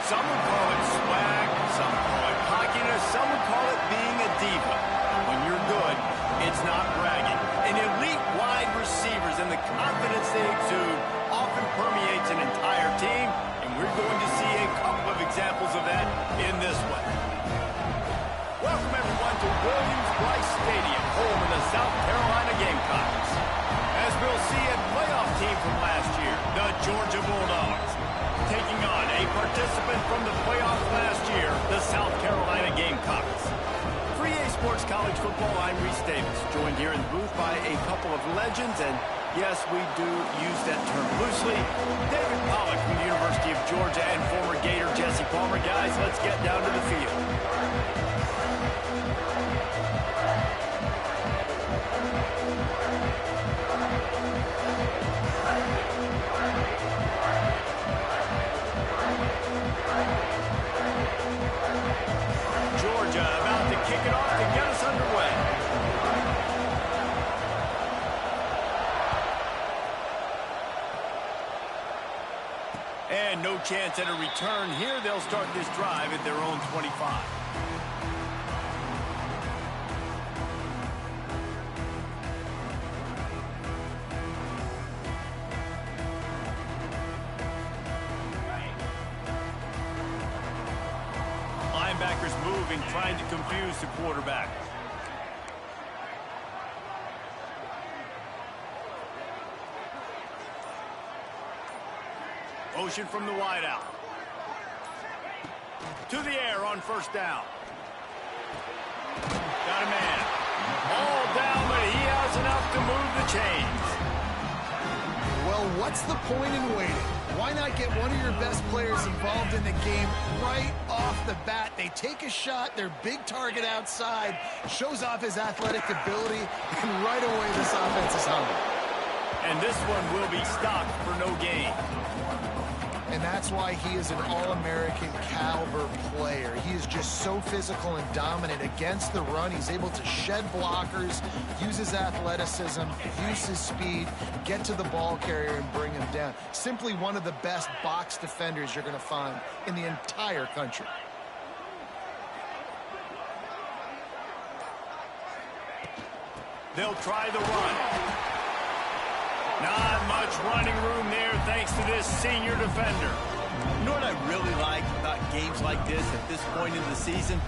Some would call it swag, some call it cockiness, some would call it being a diva. When you're good, it's not bragging. And elite wide receivers and the confidence they exude often permeates an entire team, and we're going to see a couple of examples of that in this one. Welcome, everyone, to Williams-Brice Stadium, home of the South Carolina Gamecocks. As we'll see, a playoff team from last year, the Georgia Bulldogs, taking on a participant from the playoffs last year, the South Carolina Gamecocks. For EA Sports College Football, I'm Reese Davis, joined here in the booth by a couple of legends, and yes, we do use that term loosely. David Pollack from the University of Georgia and former Gator Jesse Palmer. Guys, let's get down to the field. Georgia about to kick it off to get us underway. And no chance at a return here. They'll start this drive at their own 25. Linebackers moving, trying to confuse the quarterback. Motion from the wideout. To the air on first down. Got a man. All down, but he has enough to move the chains. Well, what's the point in waiting? Why not get one of your best players involved in the game right off the bat? They take a shot, their big target outside, shows off his athletic ability, and right away this offense is hungry. And this one will be stopped for no gain. And that's why he is an All-American caliber player. He is just so physical and dominant against the run. He's able to shed blockers, use his athleticism, use his speed, get to the ball carrier and bring him down. Simply one of the best box defenders you're going to find in the entire country. They'll try the run. Not much running room there thanks to this senior defender. You know what I really like about games like this at this point in the season?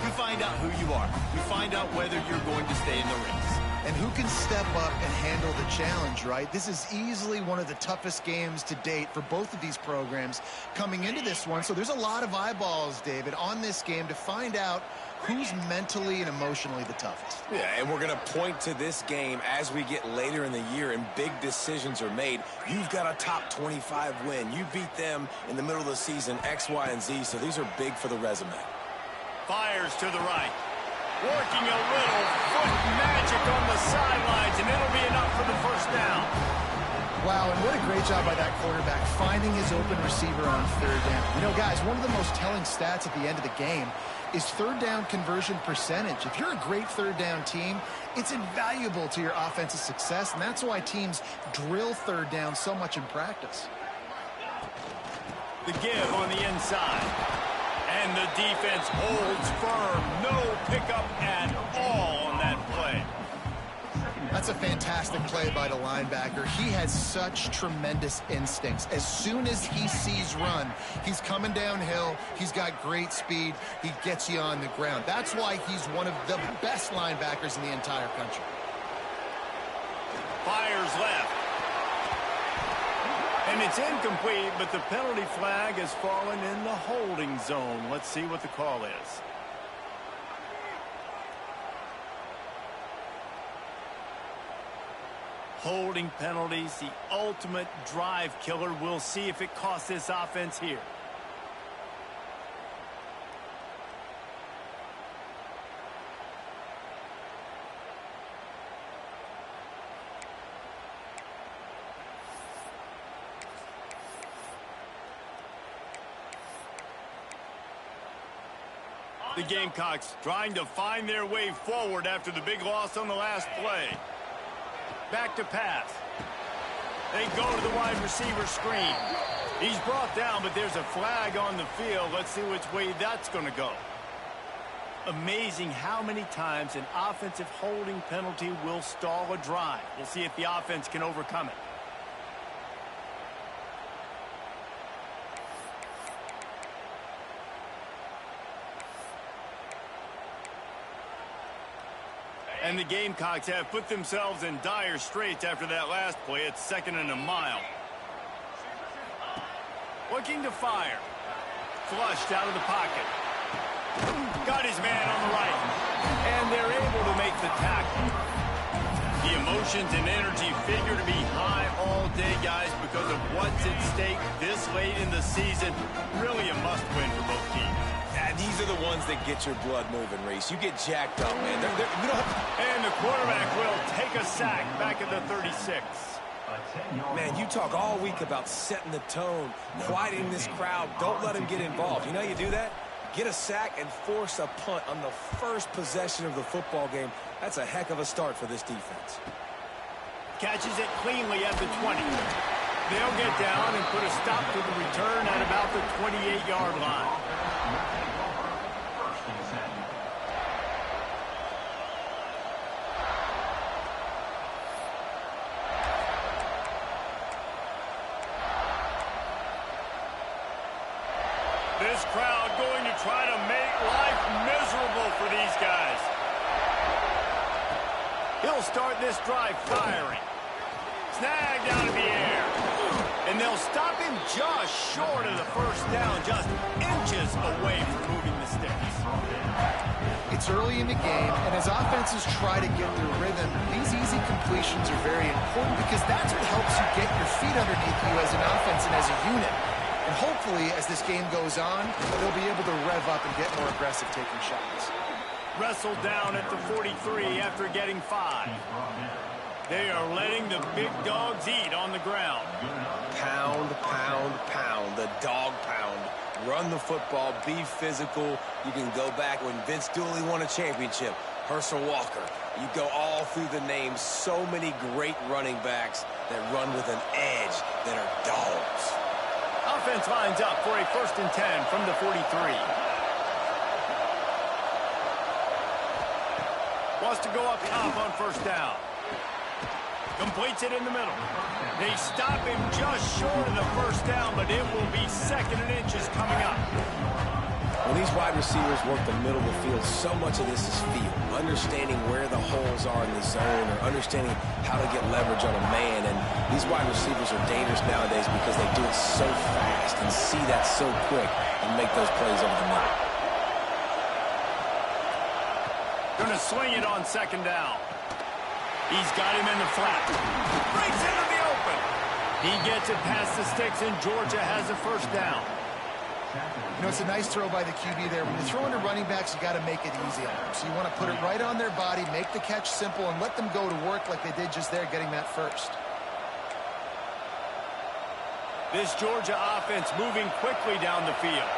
You find out who you are. You find out whether you're going to stay in the race. And who can step up and handle the challenge, right? This is easily one of the toughest games to date for both of these programs coming into this one. So there's a lot of eyeballs, David, on this game to find out who's mentally and emotionally the toughest. Yeah, and we're going to point to this game as we get later in the year and big decisions are made. You've got a top 25 win. You beat them in the middle of the season, X, Y, and Z, so these are big for the resume. Fires to the right. Working a little foot magic on the sidelines, and it'll be enough for the first down. Wow, and what a great job by that quarterback finding his open receiver on third down. You know, guys, one of the most telling stats at the end of the game is third down conversion percentage. If you're a great third down team, it's invaluable to your offensive success, and that's why teams drill third down so much in practice. The give on the inside. And the defense holds firm. No pickup at all on that play. That's a fantastic play by the linebacker. He has such tremendous instincts. As soon as he sees run, he's coming downhill. He's got great speed. He gets you on the ground. That's why he's one of the best linebackers in the entire country. Fires left. And it's incomplete, but the penalty flag has fallen in the holding zone. Let's see what the call is. Holding penalties, the ultimate drive killer. We'll see if it costs this offense here. The Gamecocks trying to find their way forward after the big loss on the last play. Back to pass. They go to the wide receiver screen. He's brought down, but there's a flag on the field. Let's see which way that's going to go. Amazing how many times an offensive holding penalty will stall a drive. We'll see if the offense can overcome it. And the Gamecocks have put themselves in dire straits after that last play. It's 2nd and a mile. Looking to fire. Flushed out of the pocket. Got his man on the right. And they're able to make the tackle. The emotions and energy figure to be high all day, guys, because of what's at stake this late in the season. Really a must-win for both teams. Yeah, these are the ones that get your blood moving, Reese. You get jacked up, man. We don't have... And the quarterback will take a sack back at the 36. Man, you talk all week about setting the tone, quieting this crowd. Don't let them get involved. You know how you do that? Get a sack and force a punt on the first possession of the football game. That's a heck of a start for this defense. Catches it cleanly at the 20. They'll get down and put a stop to the return at about the 28-yard line. This crowd going to try to make life miserable for these guys. He'll start this drive firing. Snagged out of the air. And they'll stop him just short of the first down, just inches away from moving the sticks. It's early in the game, and as offenses try to get their rhythm, these easy completions are very important because that's what helps you get your feet underneath you as an offense and as a unit. And hopefully, as this game goes on, they'll be able to rev up and get more aggressive taking shots. Wrestled down at the 43 after getting 5. They are letting the big dogs eat on the ground. Pound, pound, pound. The dog pound. Run the football. Be physical. You can go back when Vince Dooley won a championship. Herschel Walker. You go all through the names. So many great running backs that run with an edge that are dogs. Offense lines up for a 1st and 10 from the 43. Wants to go up top on 1st down. Completes it in the middle. They stop him just short of the 1st down, but it will be 2nd and inches coming up. When these wide receivers work the middle of the field, so much of this is feel. Understanding where the holes are in the zone or understanding how to get leverage on a man. And these wide receivers are dangerous nowadays because they do it so fast and see that so quick and make those plays over the middle. Gonna swing it on 2nd down. He's got him in the flat. Breaks into the open. He gets it past the sticks, and Georgia has a 1st down. You know, it's a nice throw by the QB there. When you're throwing to running backs, you got to make it easy on them. So you want to put it right on their body, make the catch simple, and let them go to work like they did just there, getting that first. This Georgia offense moving quickly down the field.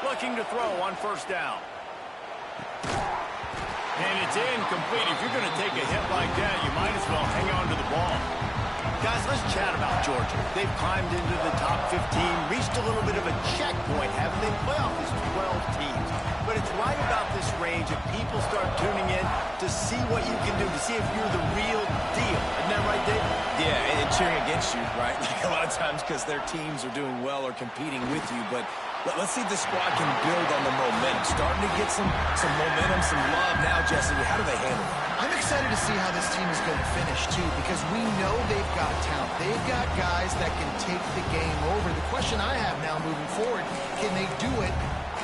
Looking to throw on 1st down. And it's incomplete. If you're going to take a hit like that, you might as well hang on to the ball. Guys, let's chat about Georgia. They've climbed into the top 15, reached a little bit of a checkpoint, haven't they? Playoff is 12 teams. But it's right about this range if people start tuning in to see what you can do, to see if you're the real deal. Isn't that right, Dave? Yeah, and cheering against you, right? Like a lot of times because their teams are doing well or competing with you. But let's see if the squad can build on the momentum. Starting to get some momentum, some love now, Jesse. How do they handle it? I'm excited to see how this team is going to finish, too, because we know they've got talent. They've got guys that can take the game over. The question I have now moving forward, can they do it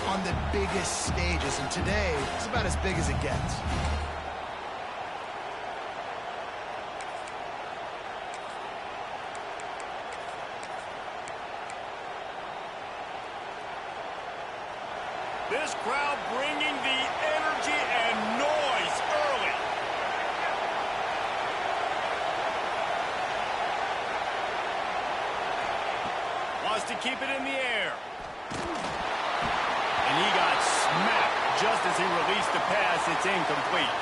on the biggest stages? And today, it's about as big as it gets. This crowd bringing the energy and noise early. Wants to keep it in the air. And he got smacked just as he released the pass. It's incomplete.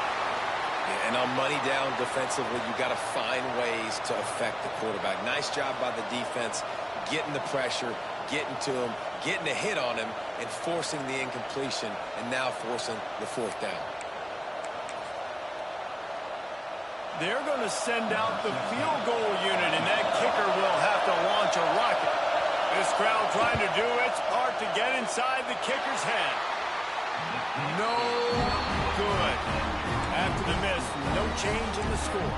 And on money down defensively, you got to find ways ways to affect the quarterback. Nice job by the defense, getting the pressure, getting to him, getting a hit on him, and forcing the incompletion, and now forcing the fourth down. They're going to send out the field goal unit, and that kicker will have to launch a rocket. This crowd trying to do its part to get inside the kicker's head. No good. After the miss, no change in the score.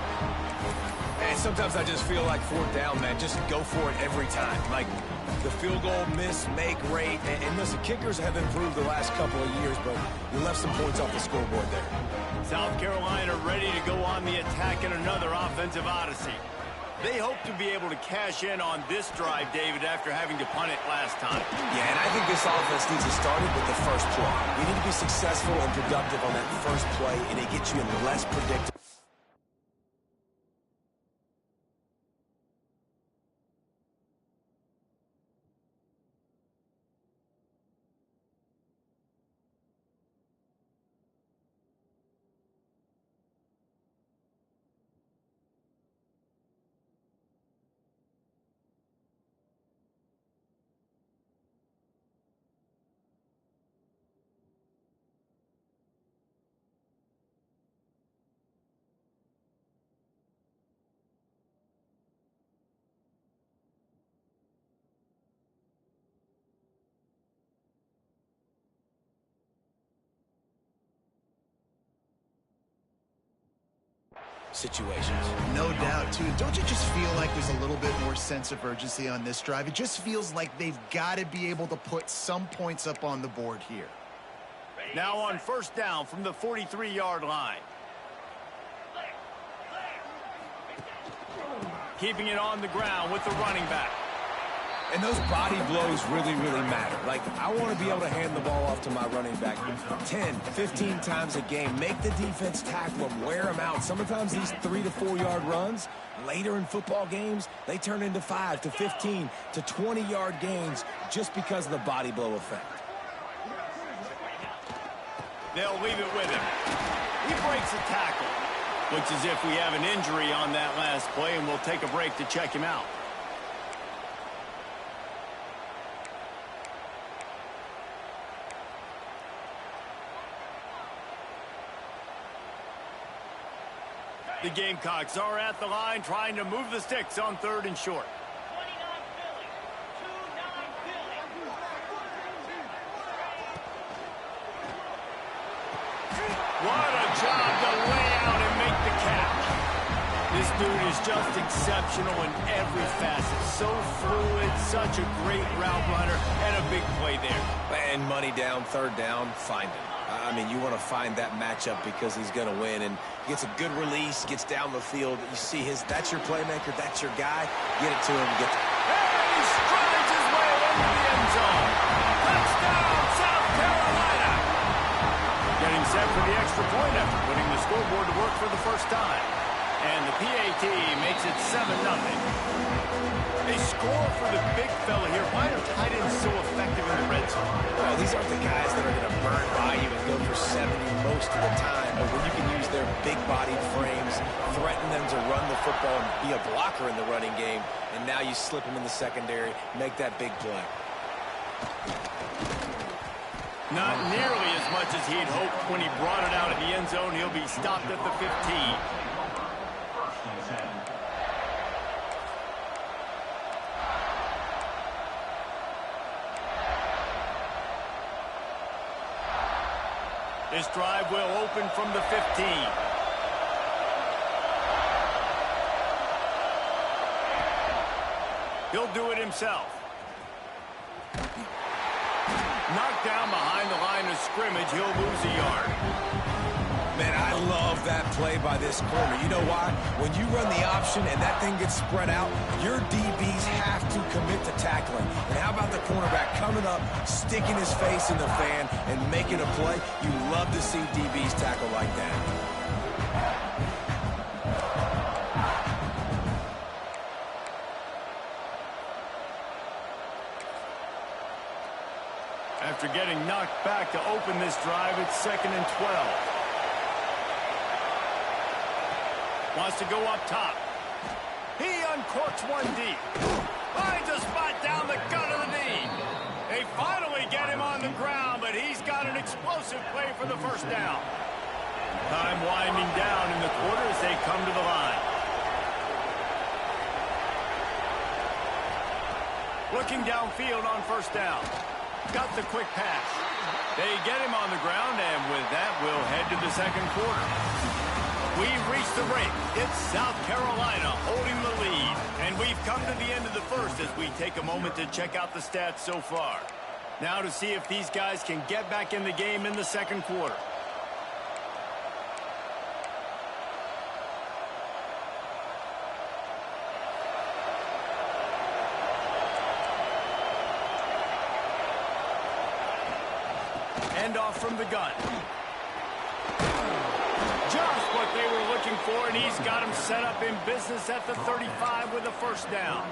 And sometimes I just feel like fourth down, man, just go for it every time. Like the field goal, miss, make, rate. And listen, kickers have improved the last couple of years, but you left some points off the scoreboard there. South Carolina ready to go on the attack in another offensive odyssey. They hope to be able to cash in on this drive, David, after having to punt it last time. Yeah, and I think this offense needs to start it with the first play. We need to be successful and productive on that first play, and it gets you in less predictable. Situations. No doubt, too. Don't you just feel like there's a little bit more sense of urgency on this drive? It just feels like they've got to be able to put some points up on the board here. Now on first down from the 43-yard line. Keeping it on the ground with the running back. And those body blows really, really matter. Like, I want to be able to hand the ball off to my running back 10, 15 times a game. Make the defense tackle them, wear them out. Sometimes these 3 to 4 yard runs, later in football games, they turn into 5 to 15 to 20-yard gains just because of the body blow effect. They'll leave it with him. He breaks a tackle. Looks as if we have an injury on that last play, and we'll take a break to check him out. The Gamecocks are at the line trying to move the sticks on 3rd and short. What a job to lay out and make the catch. This dude is just exceptional in every facet. So fluid, such a great route runner, and a big play there. And money down, 3rd down, find him. I mean, you want to find that matchup because he's going to win, and he gets a good release, gets down the field. You see that's your playmaker, that's your guy. Get it to him. And he strides his way into the end zone. Touchdown, South Carolina. Getting set for the extra point after putting the scoreboard to work for the first time. And the PAT makes it 7-0. They score for the big fella here. Why are tight ends so effective in the red zone? Well, these aren't the guys that are going to burn by you and go for 70 most of the time, but when you can use their big-bodied frames, threaten them to run the football and be a blocker in the running game, and now you slip them in the secondary, make that big play. Not nearly as much as he'd hoped when he brought it out of the end zone. He'll be stopped at the 15. This drive will open from the 15. He'll do it himself. Knocked down behind the line of scrimmage. He'll lose a yard. Man, I love that play by this corner. You know why? When you run the option and that thing gets spread out, your DBs have to commit to tackling. And how about the cornerback coming up, sticking his face in the fan, and making a play? You love to see DBs tackle like that. After getting knocked back to open this drive, it's 2nd and 12. Wants to go up top. corks one deep. Finds a spot down the gut of the knee. They finally get him on the ground, but he's got an explosive play for the first down. Time winding down in the quarter as they come to the line. Looking downfield on first down. Got the quick pass. They get him on the ground, and with that, we'll head to the second quarter. We've reached the break. It's South Carolina holding the lead. And we've come to the end of the first as we take a moment to check out the stats so far. Now to see if these guys can get back in the game in the second quarter. End off from the gun. Just what they were looking for, and he's got him set up in business at the 35 with a first down.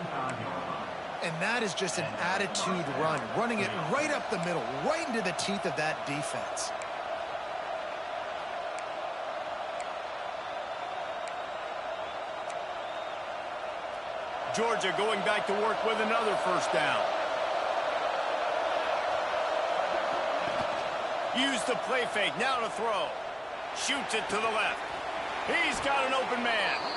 And that is just an attitude run, running it right up the middle, right into the teeth of that defense. Georgia going back to work with another first down. Use the play fake, now to throw. Shoots it to the left. He's got an open man.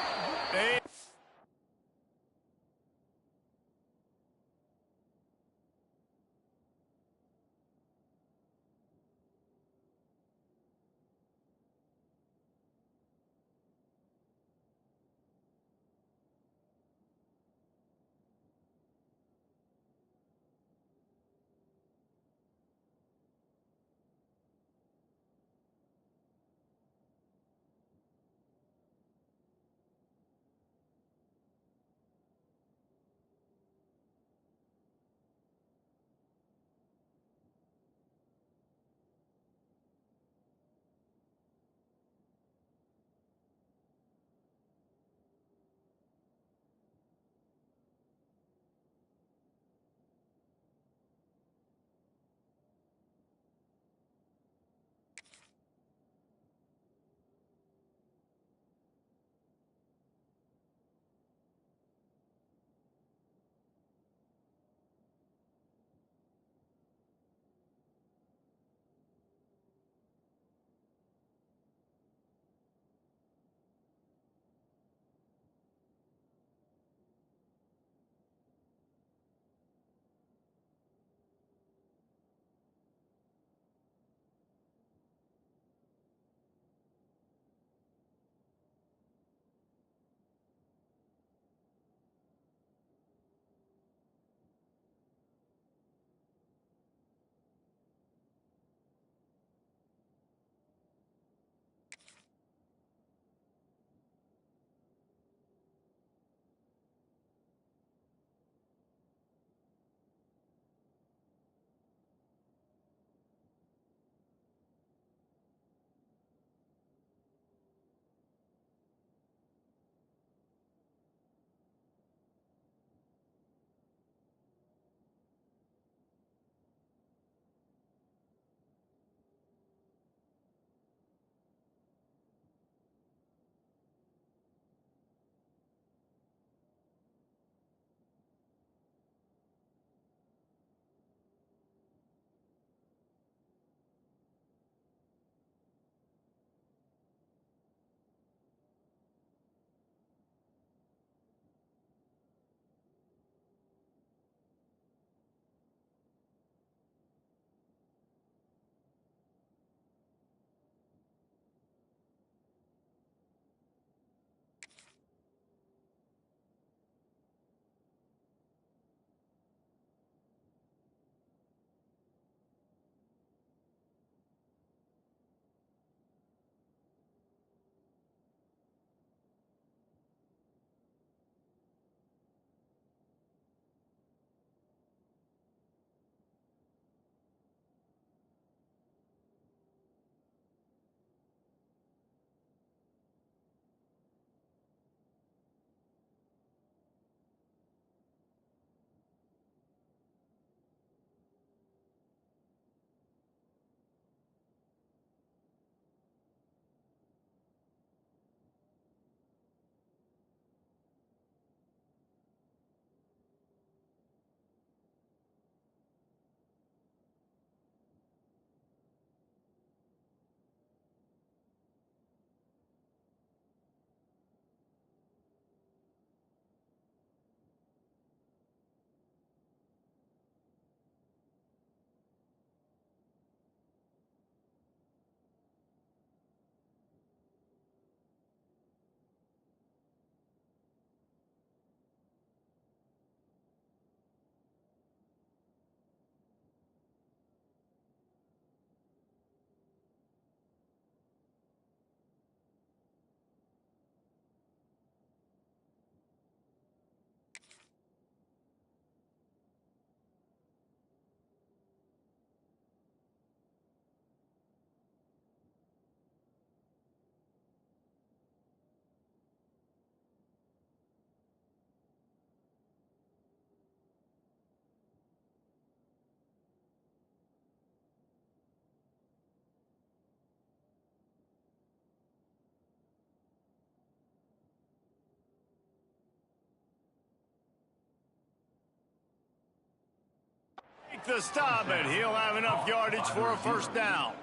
the stop, and he'll have enough yardage for a first down.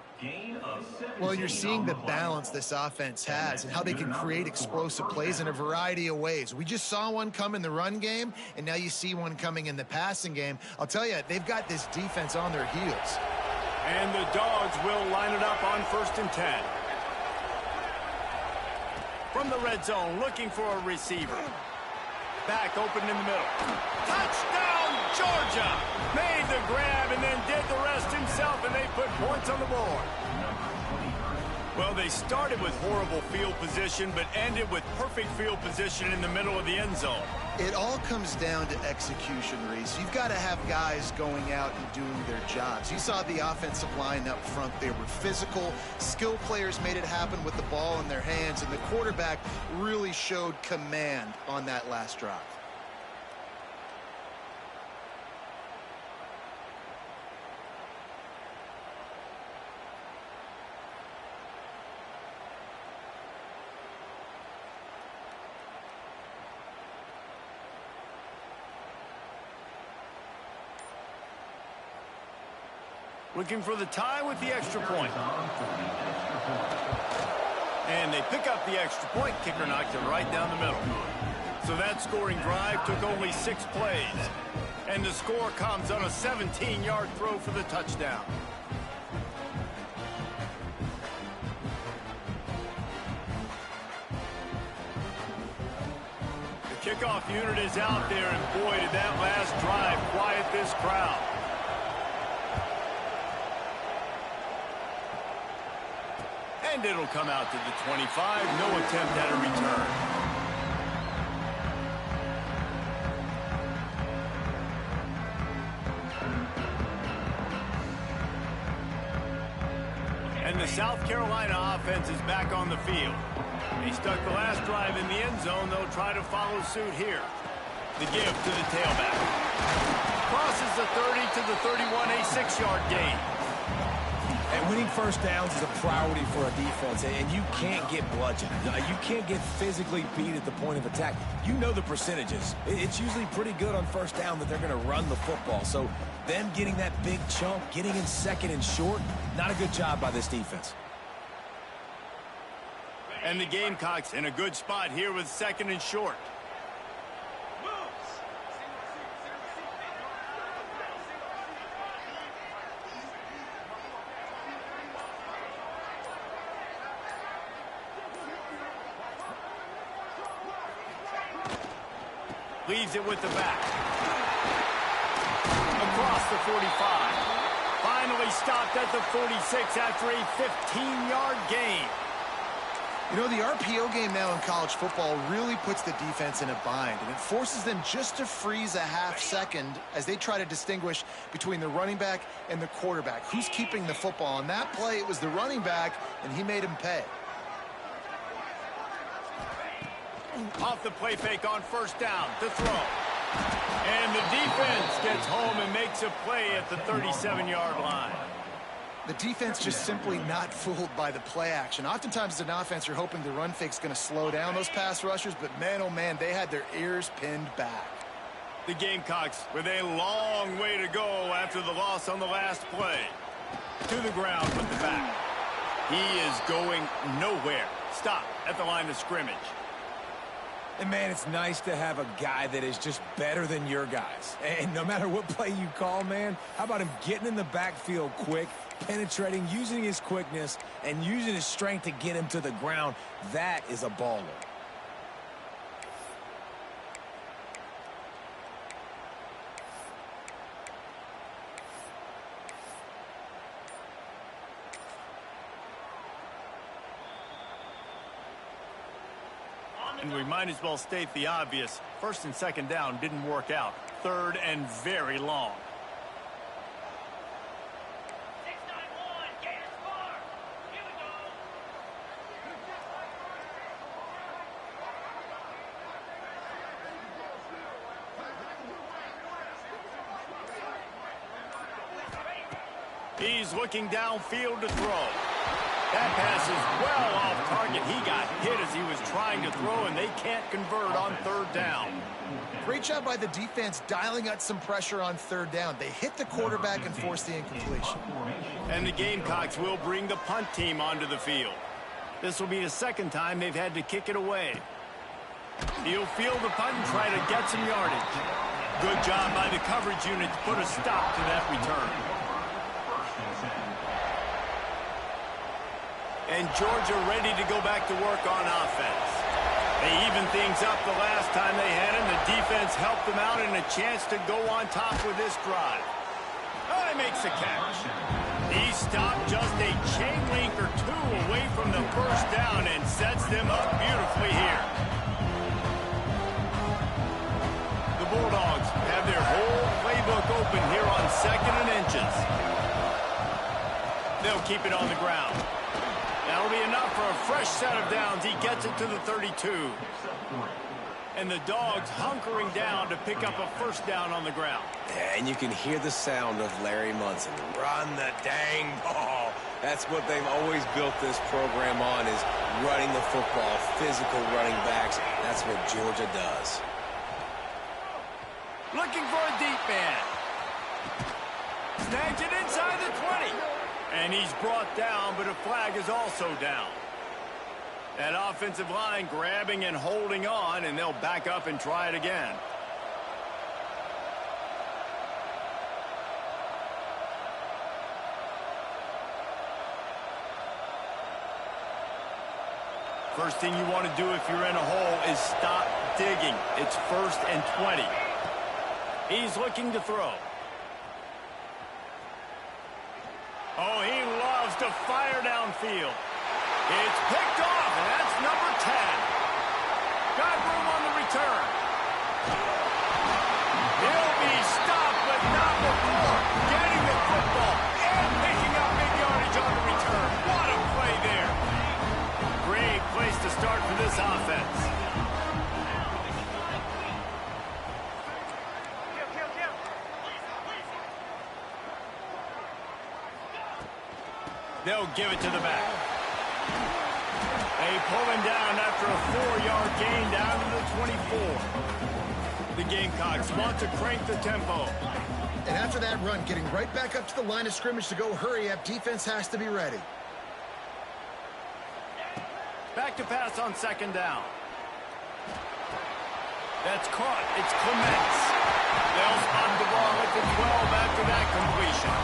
Well, you're seeing the balance this offense has and how they can create explosive plays in a variety of ways. We just saw one come in the run game, and now you see one coming in the passing game. I'll tell you, they've got this defense on their heels. And the Dogs will line it up on 1st and 10. From the red zone, looking for a receiver. Back open in the middle. Touchdown, Georgia! Made the grab and then did the rest himself, and they put points on the board. Well, they started with horrible field position, but ended with perfect field position in the middle of the end zone. It all comes down to execution, Reese. You've got to have guys going out and doing their jobs. You saw the offensive line up front. They were physical. Skill players made it happen with the ball in their hands, and the quarterback really showed command on that last drive. Looking for the tie with the extra point. And they pick up the extra point. Kicker knocked it right down the middle. So that scoring drive took only 6 plays. And the score comes on a 17-yard throw for the touchdown. The kickoff unit is out there, and boy, did that last drive quiet this crowd. And it'll come out to the 25. No attempt at a return. And the South Carolina offense is back on the field. They stuck the last drive in the end zone. They'll try to follow suit here. The give to the tailback. Crosses the 30 to the 31, a 6-yard gain. And winning first downs is a priority for a defense, and you can't get bludgeoned. You can't get physically beat at the point of attack. You know the percentages. It's usually pretty good on first down that they're going to run the football. So them getting that big chunk, getting in second and short, not a good job by this defense. And the Gamecocks in a good spot here with second and short. Leaves it with the back. Across the 45. Finally stopped at the 46 after a 15-yard gain. You know, the RPO game now in college football really puts the defense in a bind, and it forces them just to freeze a half second as they try to distinguish between the running back and the quarterback. Who's keeping the football? On that play, it was the running back, and he made him pay. Off the play fake on first down to throw. And the defense gets home and makes a play at the 37-yard line. The defense just simply not fooled by the play action. Oftentimes as an offense, you're hoping the run fake's going to slow down those pass rushers, but man, oh man, they had their ears pinned back. The Gamecocks with a long way to go after the loss on the last play. To the ground with the back. He is going nowhere. Stop at the line of scrimmage. And, man, it's nice to have a guy that is just better than your guys. And no matter what play you call, man, how about him getting in the backfield quick, penetrating, using his quickness, and using his strength to get him to the ground? That is a baller. And we might as well state the obvious. First and second down didn't work out. Third and very long. He's looking downfield to throw. That pass is well off target. He got hit as he was trying to throw, and they can't convert on third down. Great job by the defense dialing out some pressure on third down. They hit the quarterback and forced the incompletion. And the Gamecocks will bring the punt team onto the field. This will be the second time they've had to kick it away. He'll field the punt and try to get some yardage. Good job by the coverage unit to put a stop to that return. And Georgia ready to go back to work on offense. They evened things up the last time they had him. The defense helped them out and a chance to go on top with this drive. Oh, he makes the catch. He stopped just a chain link or two away from the first down and sets them up beautifully here. The Bulldogs have their whole playbook open here on 2nd and inches. They'll keep it on the ground. That'll be enough for a fresh set of downs. He gets it to the 32. And the Dogs hunkering down to pick up a first down on the ground. And you can hear the sound of Larry Munson. Run the dang ball. That's what they've always built this program on, is running the football, physical running backs. That's what Georgia does. Looking for a deep man. Snags it inside the 20. And he's brought down, but a flag is also down. That offensive line grabbing and holding on, and they'll back up and try it again. First thing you want to do if you're in a hole is stop digging. It's 1st and 20. He's looking to throw. Oh, he loves to fire downfield. It's picked off, and that's number 10. Got room on the return. He'll be stopped, but not before getting the football and picking up big yardage on the return. What a play there. Great place to start for this offense. They'll give it to the back. They pull him down after a 4-yard gain down to the 24. The Gamecocks want to crank the tempo. And after that run, getting right back up to the line of scrimmage to go hurry up, defense has to be ready. Back to pass on 2nd down. That's caught. It's Clements. They'll spot the ball at the 12 after that completion.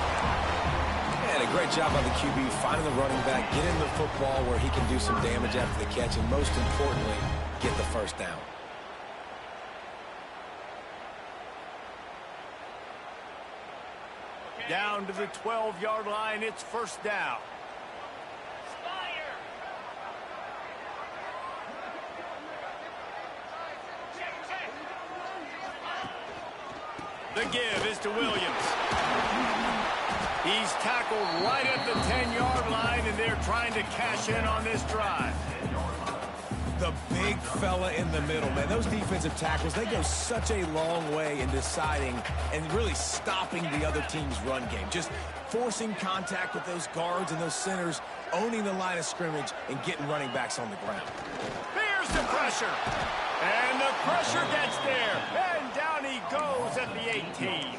And a great job by the QB finding the running back, getting the football where he can do some damage after the catch, and most importantly, get the first down. Down to the 12-yard line, it's 1st down. The give is to Williams. He's tackled right at the 10-yard line, and they're trying to cash in on this drive. The big fella in the middle, man. Those defensive tackles, they go such a long way in deciding and really stopping the other team's run game. Just forcing contact with those guards and those centers, owning the line of scrimmage, and getting running backs on the ground. Here's the pressure. And the pressure gets there. And down he goes at the 18.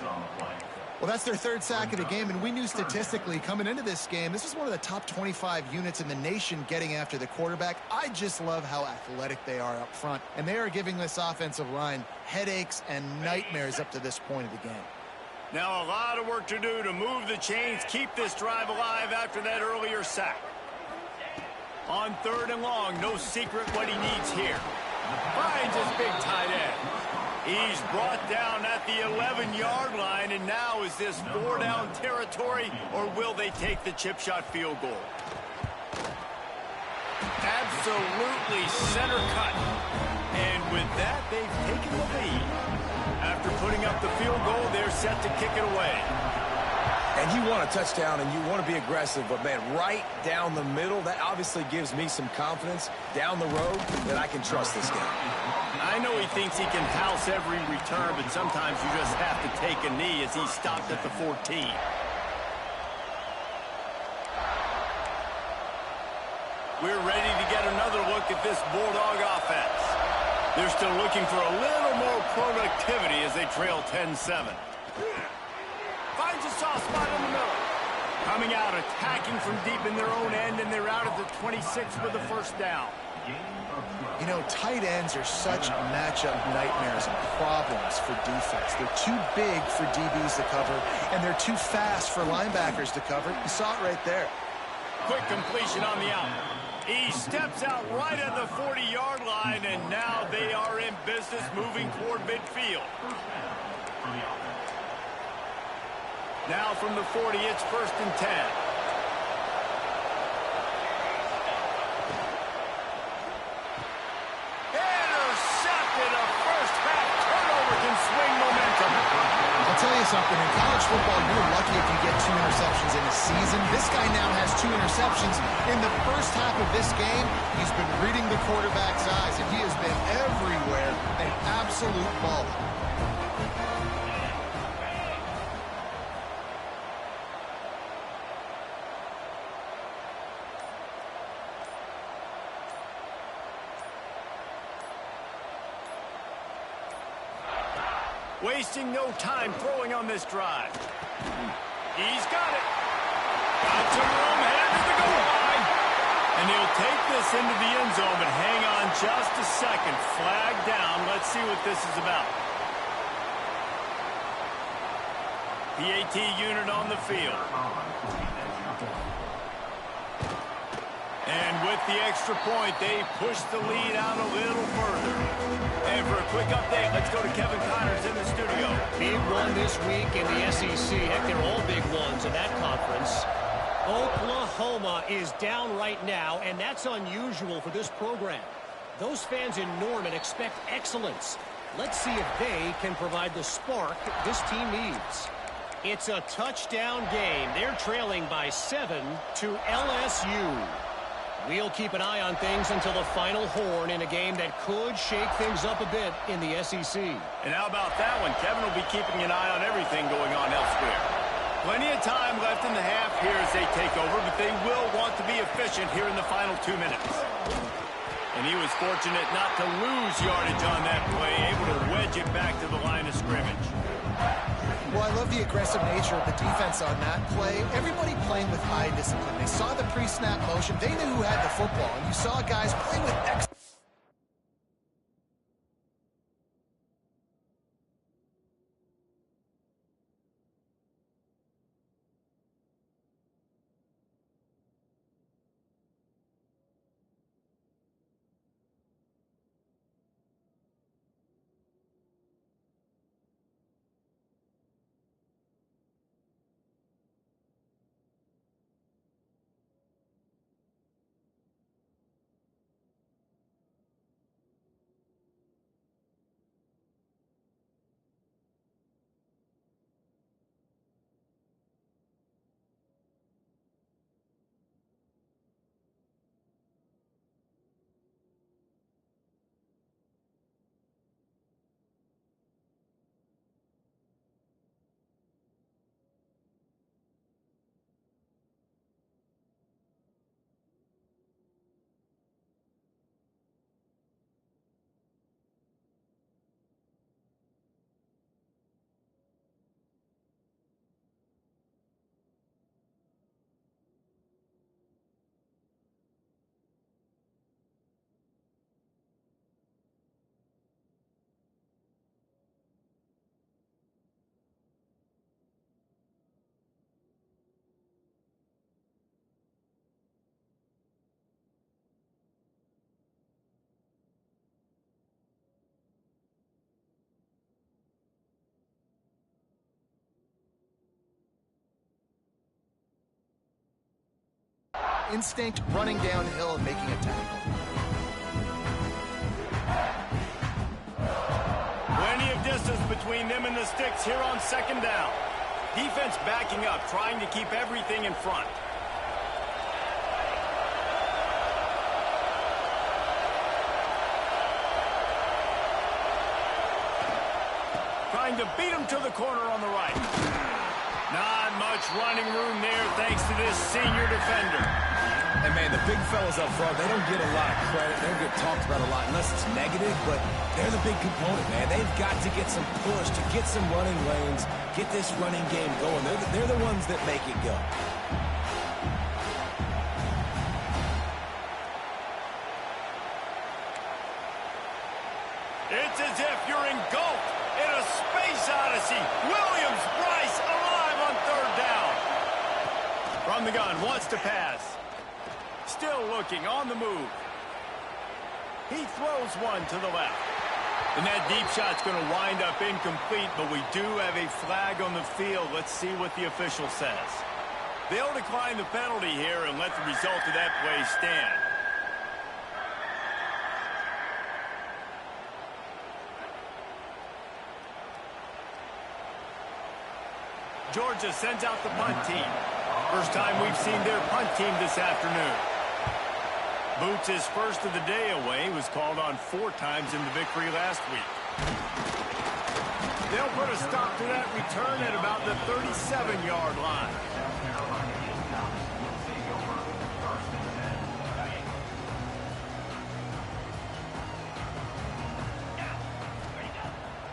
Well, that's their 3rd sack of the game, and we knew statistically coming into this game, this is one of the top 25 units in the nation getting after the quarterback. I just love how athletic they are up front, and they are giving this offensive line headaches and nightmares up to this point of the game. Now a lot of work to do to move the chains, keep this drive alive after that earlier sack. On 3rd and long, no secret what he needs here. Finds his big tight end. He's brought down at the 11-yard line, and now is this 4-down territory, or will they take the chip shot field goal? Absolutely center cut. And with that, they've taken the lead. After putting up the field goal, they're set to kick it away. And you want a touchdown and you want to be aggressive, but, man, right down the middle, that obviously gives me some confidence down the road that I can trust this game. I know he thinks he can house every return, but sometimes you just have to take a knee as he stopped at the 14. We're ready to get another look at this Bulldog offense. They're still looking for a little more productivity as they trail 10-7. Finds a soft spot in the middle. Coming out, attacking from deep in their own end, and they're out at the 26 with the first down. You know, tight ends are such matchup nightmares and problems for defense. They're too big for DBs to cover, and they're too fast for linebackers to cover. You saw it right there. Quick completion on the out. He steps out right at the 40-yard line, and now they are in business moving toward midfield. Now from the 40, it's 1st and 10. Intercepted. A first-half turnover can swing momentum. I'll tell you something. In college football, you're lucky if you get 2 interceptions in a season. This guy now has 2 interceptions. In the first half of this game, he's been reading the quarterback's eyes, and he has been everywhere, an absolute baller. Wasting no time throwing on this drive. He's got it. Got some room, headed to the goal line. And he'll take this into the end zone, but hang on just a second. Flag down. Let's see what this is about. PAT unit on the field. And with the extra point, they push the lead out a little further. And for a quick update, let's go to Kevin Connors in the studio. Big one this week in the SEC. Heck, they're all big ones in that conference. Oklahoma is down right now, and that's unusual for this program. Those fans in Norman expect excellence. Let's see if they can provide the spark this team needs. It's a touchdown game. They're trailing by 7 to LSU. We'll keep an eye on things until the final horn in a game that could shake things up a bit in the SEC. And how about that one? Kevin will be keeping an eye on everything going on elsewhere. Plenty of time left in the half here as they take over, but they will want to be efficient here in the final 2 minutes. And he was fortunate not to lose yardage on that play, able to wedge it back to the line of scrimmage. Well, I love the aggressive nature of the defense on that play. Everybody playing with eye discipline. They saw the pre-snap motion. They knew who had the football. And you saw guys play with excellence. Instinct, running downhill and making a tackle. Plenty of distance between them and the sticks here on 2nd down. Defense backing up, trying to keep everything in front. Trying to beat him to the corner on the right. Not much running room there thanks to this senior defender. And, man, the big fellas up front, they don't get a lot of credit. They don't get talked about a lot unless it's negative, but they're the big component, man. They've got to get some push, to get some running lanes, get this running game going. They're the ones that make it go. It's as if you're engulfed in a space odyssey. Williams-Brice alive on third down. From the gun, wants to pass. Still looking, on the move. He throws one to the left. And that deep shot's going to wind up incomplete, but we do have a flag on the field. Let's see what the official says. They'll decline the penalty here and let the result of that play stand. Georgia sends out the punt team. First time we've seen their punt team this afternoon. Boots his first of the day away. Was called on 4 times in the victory last week. They'll put a stop to that return at about the 37-yard line.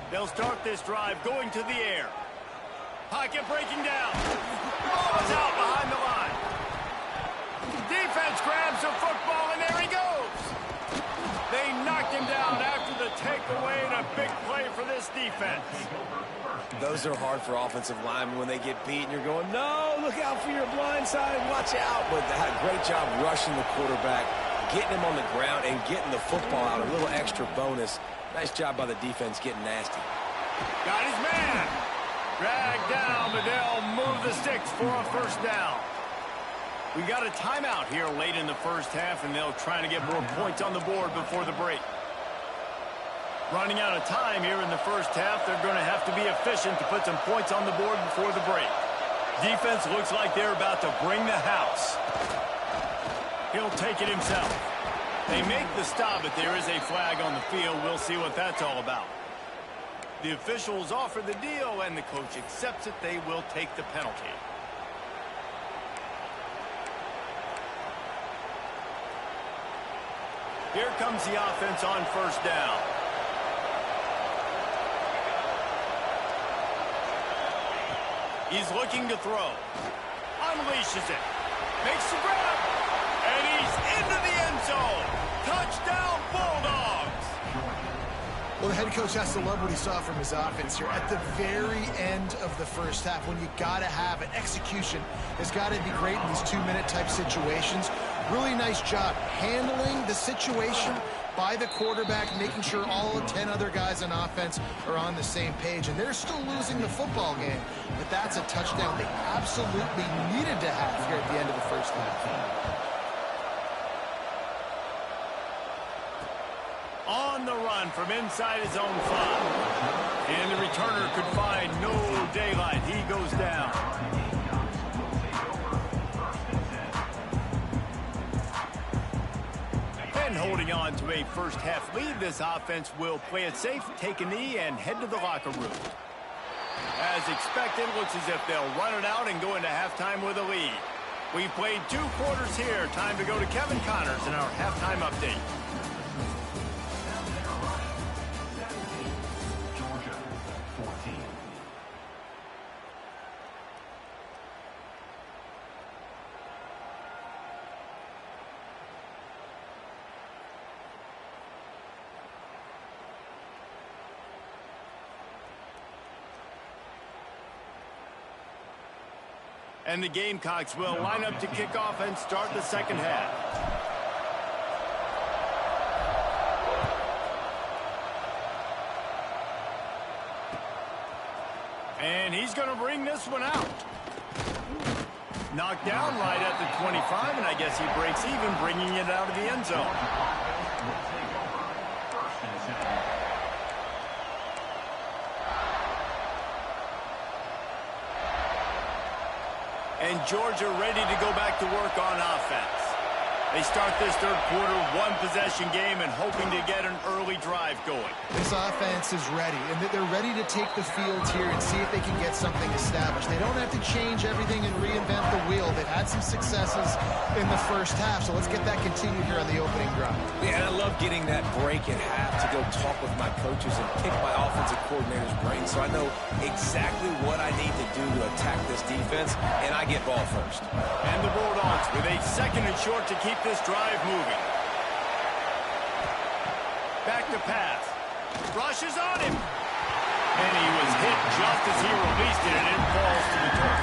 They'll start this drive going to the air. Pocket breaking down. Ball is out behind the line. Defense grabs the football, and there he goes. They knocked him down after the takeaway, and a big play for this defense. Those are hard for offensive linemen when they get beat, and you're going, no, look out for your blind side, watch out. But they had a great job rushing the quarterback, getting him on the ground, and getting the football out, a little extra bonus. Nice job by the defense getting nasty. Got his man. Dragged down, but they'll move the sticks for a first down. We got a timeout here late in the first half, and they'll try to get more points on the board before the break. Running out of time here in the first half, they're going to have to be efficient to put some points on the board before the break. Defense looks like they're about to bring the house. He'll take it himself. They make the stop, but there is a flag on the field. We'll see what that's all about. The officials offer the deal, and the coach accepts it. They will take the penalty. Here comes the offense on first down. He's looking to throw. Unleashes it. Makes the grab. And he's into the end zone. Touchdown, Bulldogs. Well, the head coach has to love what he saw from his offense here at the very end of the first half, when you got to have it. Execution has got to be great in these 2-minute type situations. Really nice job handling the situation by the quarterback, making sure all 10 other guys on offense are on the same page. And they're still losing the football game, but that's a touchdown they absolutely needed to have here at the end of the first half. On the run from inside his own 5. And the returner could find no daylight. He goes down. And holding on to a first half lead, this offense will play it safe, take a knee, and head to the locker room. As expected, looks as if they'll run it out and go into halftime with a lead. We've played 2 quarters here. Time to go to Kevin Connors in our halftime update. And the Gamecocks will line up to kick off and start the second half. And he's going to bring this one out. Knocked down right at the 25, and I guess he breaks even, bringing it out of the end zone. And Georgia ready to go back to work on offense. They start this third quarter one-possession game and hoping to get an early drive going. This offense is ready, and they're ready to take the field here and see if they can get something established. They don't have to change everything and reinvent the wheel. They've had some successes in the first half, so let's get that continued here on the opening drive. Yeah, and I love getting that break at half to go talk with my coaches and pick my offensive coordinator's brain so I know exactly what I need to do to attack this defense, and I get ball first. And the Bulldogs with a second and short to keep this drive moving. Back to pass. Rushes on him. And he was hit just as he released it, and it falls to the turf.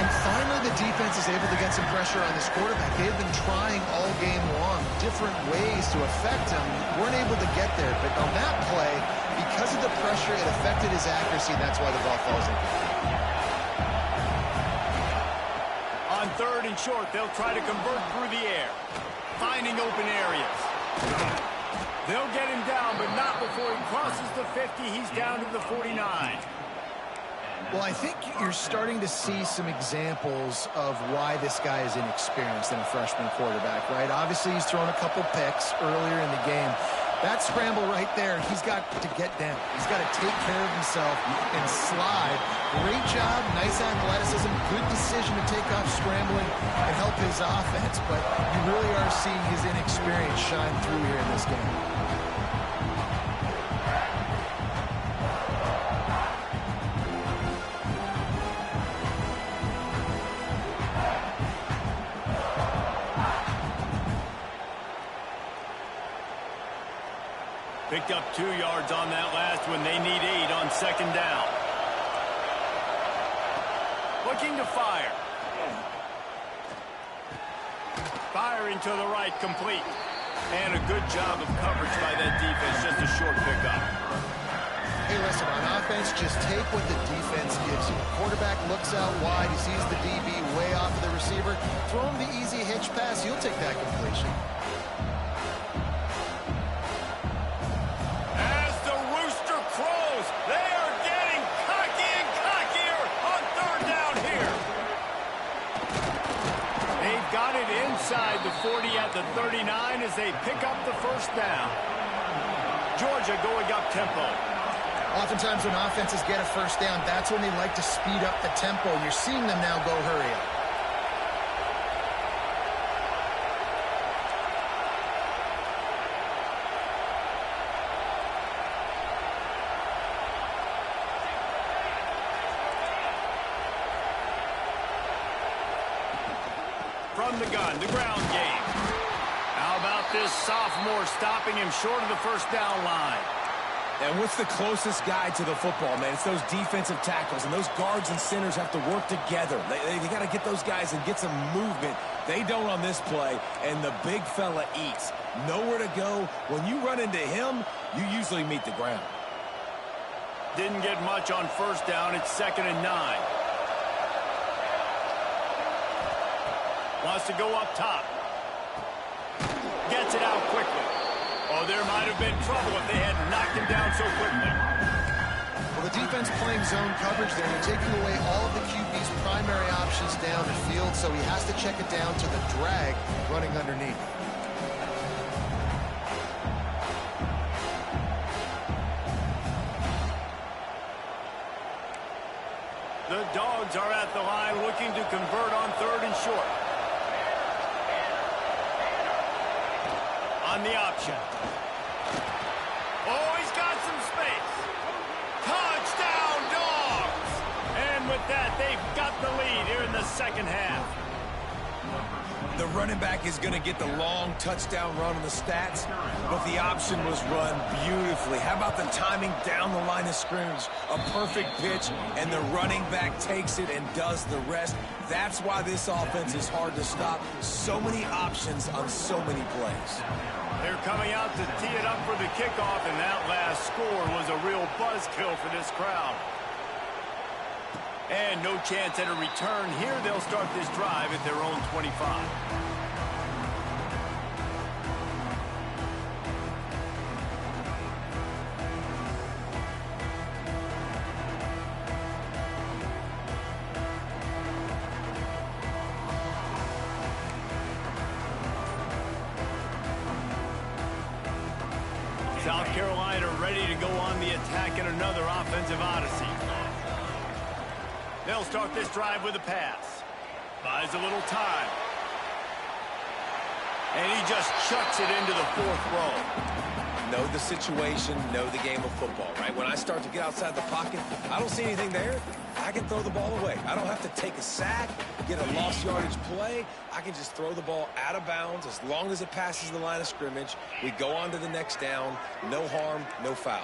And finally, the defense is able to get some pressure on this quarterback. They've been trying all game long different ways to affect him. Weren't able to get there, but on that play, because of the pressure, it affected his accuracy, and that's why the ball falls in. On third and short, they'll try to convert through the air, finding open areas. They'll get him down, but not before he crosses the 50. He's down to the 49. Well, I think you're starting to see some examples of why this guy is inexperienced in a freshman quarterback, right? Obviously, he's thrown a couple picks earlier in the game. That scramble right there, he's got to get down. He's got to take care of himself and slide. Great job, nice athleticism, good decision to take off scrambling and help his offense, but you really are seeing his inexperience shine through here in this game. Picked up 2 yards on that last one. They need 8 on second down. Looking to fire. Firing to the right, complete. And a good job of coverage by that defense. Just a short pickup. Hey, listen, on offense, just take what the defense gives you. Quarterback looks out wide. He sees the DB way off of the receiver. Throw him the easy hitch pass. He'll take that completion. Inside the 40 at the 39 as they pick up the first down. Georgia going up tempo. Oftentimes when offenses get a first down, that's when they like to speed up the tempo. You're seeing them now go hurry up. From the gun, the ground game. How about this sophomore stopping him short of the first down line? And what's the closest guy to the football, man? It's those defensive tackles, and those guards and centers have to work together. They got to get those guys and get some movement. They don't on this play, and the big fella eats. Nowhere to go. When you run into him, you usually meet the ground. Didn't get much on first down. It's 2nd and 9. Wants to go up top. Gets it out quickly. Oh, there might have been trouble if they had knocked him down so quickly. Well, the defense playing zone coverage there. They're taking away all of the QB's primary options down the field, so he has to check it down to the drag running underneath. The Dogs are at the line looking to convert on 3rd and short. On the option. Oh, he's got some space. Touchdown, Dogs! And with that, they've got the lead here in the second half. The running back is going to get the long touchdown run on the stats, but the option was run beautifully. How about the timing down the line of scrimmage? A perfect pitch, and the running back takes it and does the rest. That's why this offense is hard to stop. So many options on so many plays. They're coming out to tee it up for the kickoff, and that last score was a real buzzkill for this crowd. And no chance at a return here. They'll start this drive at their own 25. Carolina ready to go on the attack in another offensive odyssey. They'll start this drive with a pass. Buys a little time. And he just chucks it into the fourth row. Know the situation, know the game of football, right? When I start to get outside the pocket, I don't see anything there. I can throw the ball away. I don't have to take a sack, get a lost yardage play. I can just throw the ball out of bounds as long as it passes the line of scrimmage. We go on to the next down. No harm, no foul.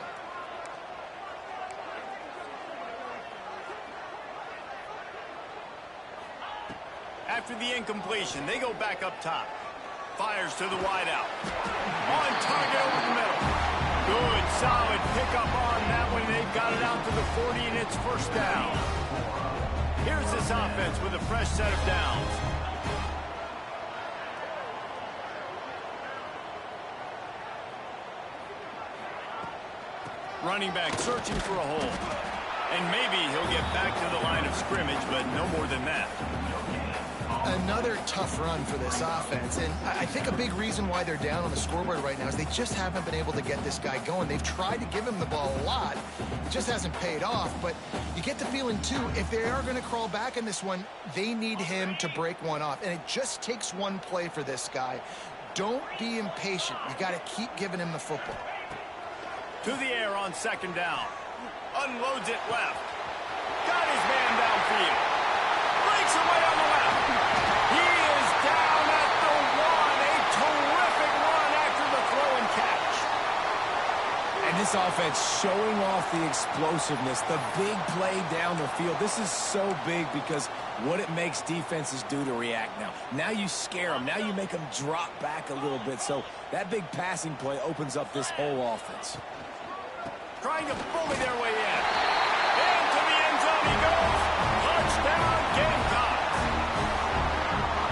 After the incompletion, they go back up top. Fires to the wideout. On target over the middle. Good, solid pickup on that one. They've got it out to the 40, and it's first down. Here's this offense with a fresh set of downs. Running back searching for a hole. And maybe he'll get back to the line of scrimmage, but no more than that. Another tough run for this offense, and I think a big reason why they're down on the scoreboard right now is they just haven't been able to get this guy going. They've tried to give him the ball a lot. It just hasn't paid off, but you get the feeling, too, if they are going to crawl back in this one, they need him to break one off, and it just takes one play for this guy. Don't be impatient. You got to keep giving him the football. To the air on second down. Unloads it left. Got his man downfield. Breaks away on the left. He is down at the one. A terrific run after the throw and catch. And this offense showing off the explosiveness, the big play down the field. This is so big because what it makes defenses do to react now. Now you scare them. Now you make them drop back a little bit. So that big passing play opens up this whole offense. Trying to bully their way in. Into the end zone he goes. Touchdown, Gamecocks.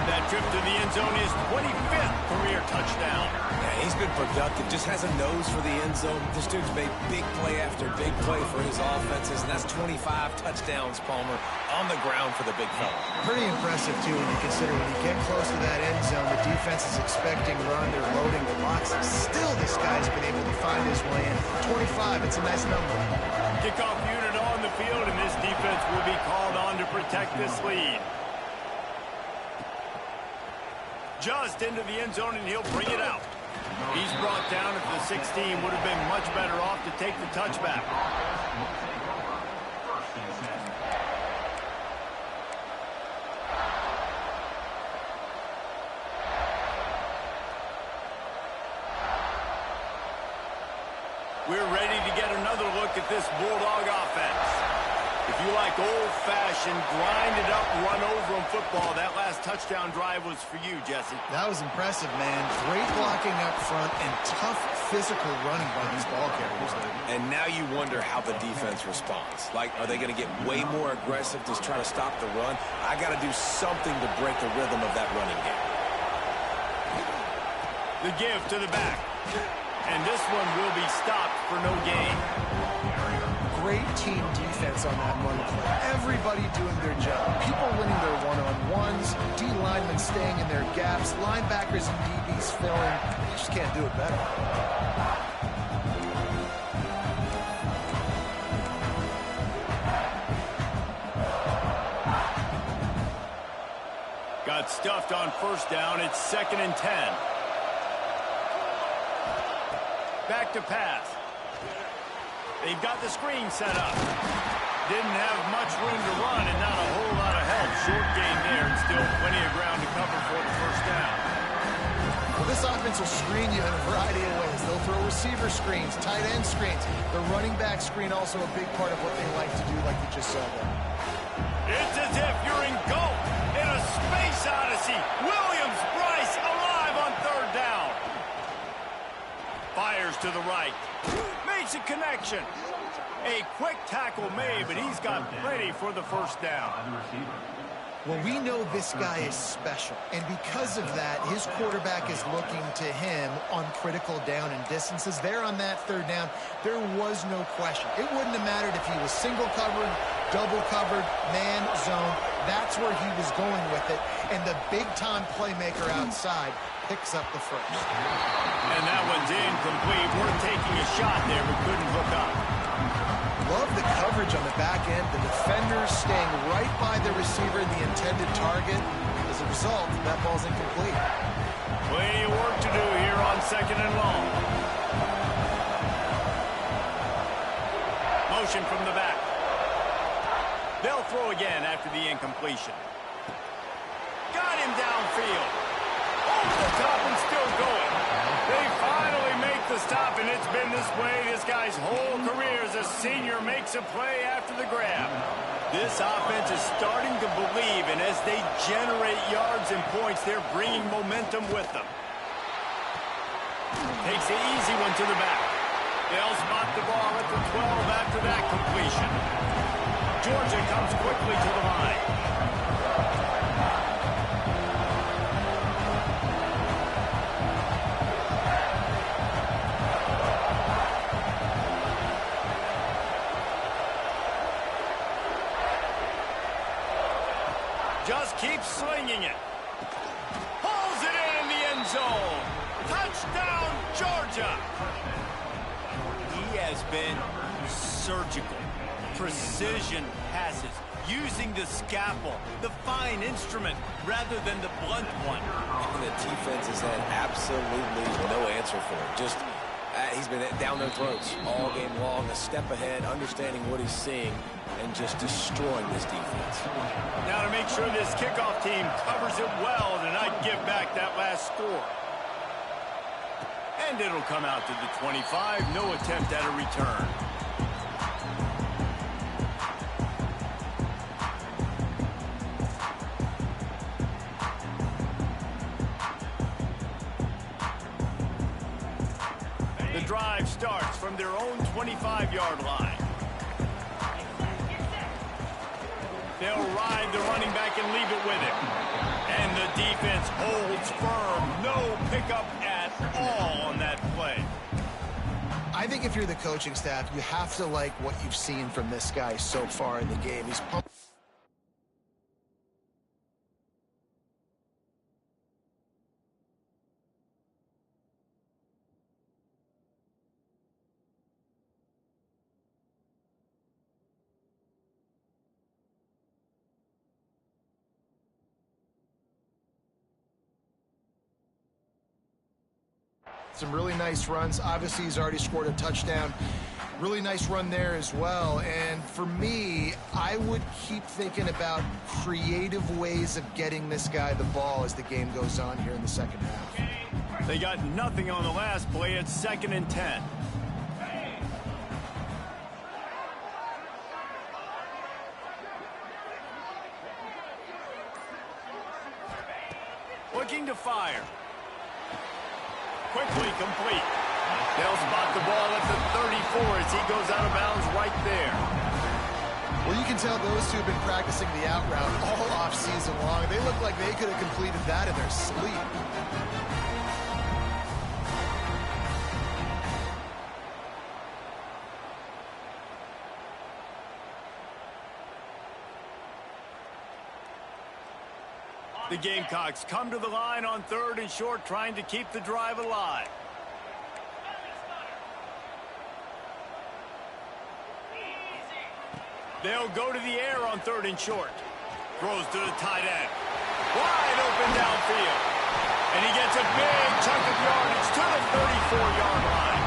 That trip to the end zone is 25th career touchdown. Yeah, he's been productive. Just has a nose for the end zone. This dude's made big play after big play for his offenses, and that's 25 touchdowns, Palmer, on the ground for the big fella. Pretty impressive, too, when you consider when you get close to that end zone, the defense is expecting run, they're loading the box. Still, this guy's been able to find his way in. 25, it's a nice number. Kickoff unit on the field, and this defense will be called on to protect this lead. Just into the end zone, and he'll bring it out. He's brought down at the 16. Would have been much better off to take the touchback. We're ready to get another look at this Bulldog offense. If you like old-fashioned, grinded-up, run-over-'em football, that last touchdown drive was for you, Jesse. That was impressive, man. Great blocking up front and tough physical running by these ball carriers. And now you wonder how the defense responds. Like, are they going to get way more aggressive to try to stop the run? I got to do something to break the rhythm of that running game. The give to the back. And this one will be stopped for no gain. Great team defense on that run play. Everybody doing their job. People winning their one-on-ones, D-linemen staying in their gaps, linebackers and DBs filling. You just can't do it better. Got stuffed on first down. It's 2nd and 10. Back to pass. They've got the screen set up. Didn't have much room to run and not a whole lot of help. Short gain there and still plenty of ground to cover for the first down. Well, this offense will screen you in a variety of ways. They'll throw receiver screens, tight end screens. The running back screen also a big part of what they like to do, like you just saw there. It's as if you're engulfed in a space odyssey. Williams, Bryce alive on third down. Fires to the right. Makes a connection. A quick tackle made, but he's got plenty for the first down. Well, we know this guy is special, and because of that, his quarterback is looking to him on critical down and distances. There on that third down, there was no question. It wouldn't have mattered if he was single covered, double covered, man, zone. That's where he was going with it, and the big-time playmaker outside picks up the first. And that one's incomplete. We're taking a shot there, but couldn't hook up. Love the coverage on the back end. The defenders staying right by the receiver in the intended target. As a result, that ball's incomplete. Plenty of work to do here on 2nd and long. Motion from the back. They'll throw again after the incompletion. Got him downfield. Over the top and still going. They finally make the stop, and it's been this way this guy's whole career as a senior makes a play after the grab. This offense is starting to believe, and as they generate yards and points, they're bringing momentum with them. Takes the easy one to the back. They'll spot the ball at the 12 after that completion. Georgia comes quickly to the line. Just keeps slinging it. Pulls it in the end zone. Touchdown, Georgia. He has been surgical. Precision passes. Using the scalpel, the fine instrument, rather than the blunt one. And the defense has had absolutely no answer for it. Just, he's been down their throats all game long, a step ahead, understanding what he's seeing, and just destroying this defense. Now to make sure this kickoff team covers it well to not give back that last score. And it'll come out to the 25. No attempt at a return. The drive starts from their own 25-yard line. They'll ride the running back and leave it with him. And the defense holds firm. No pickup at all on that play. I think if you're the coaching staff, you have to like what you've seen from this guy so far in the game. He's pumped. Some really nice runs. Obviously, he's already scored a touchdown. Really nice run there as well. And for me, I would keep thinking about creative ways of getting this guy the ball as the game goes on here in the second half. They got nothing on the last play. It's 2nd and 10. Looking to fire. Quickly complete. They'll spot the ball at the 34 as he goes out of bounds right there. Well, you can tell those two have been practicing the out route all off-season long. They look like they could have completed that in their sleep. The Gamecocks come to the line on 3rd and short, trying to keep the drive alive. They'll go to the air on 3rd and short. Throws to the tight end. Wide open downfield. And he gets a big chunk of yardage to the 34-yard line.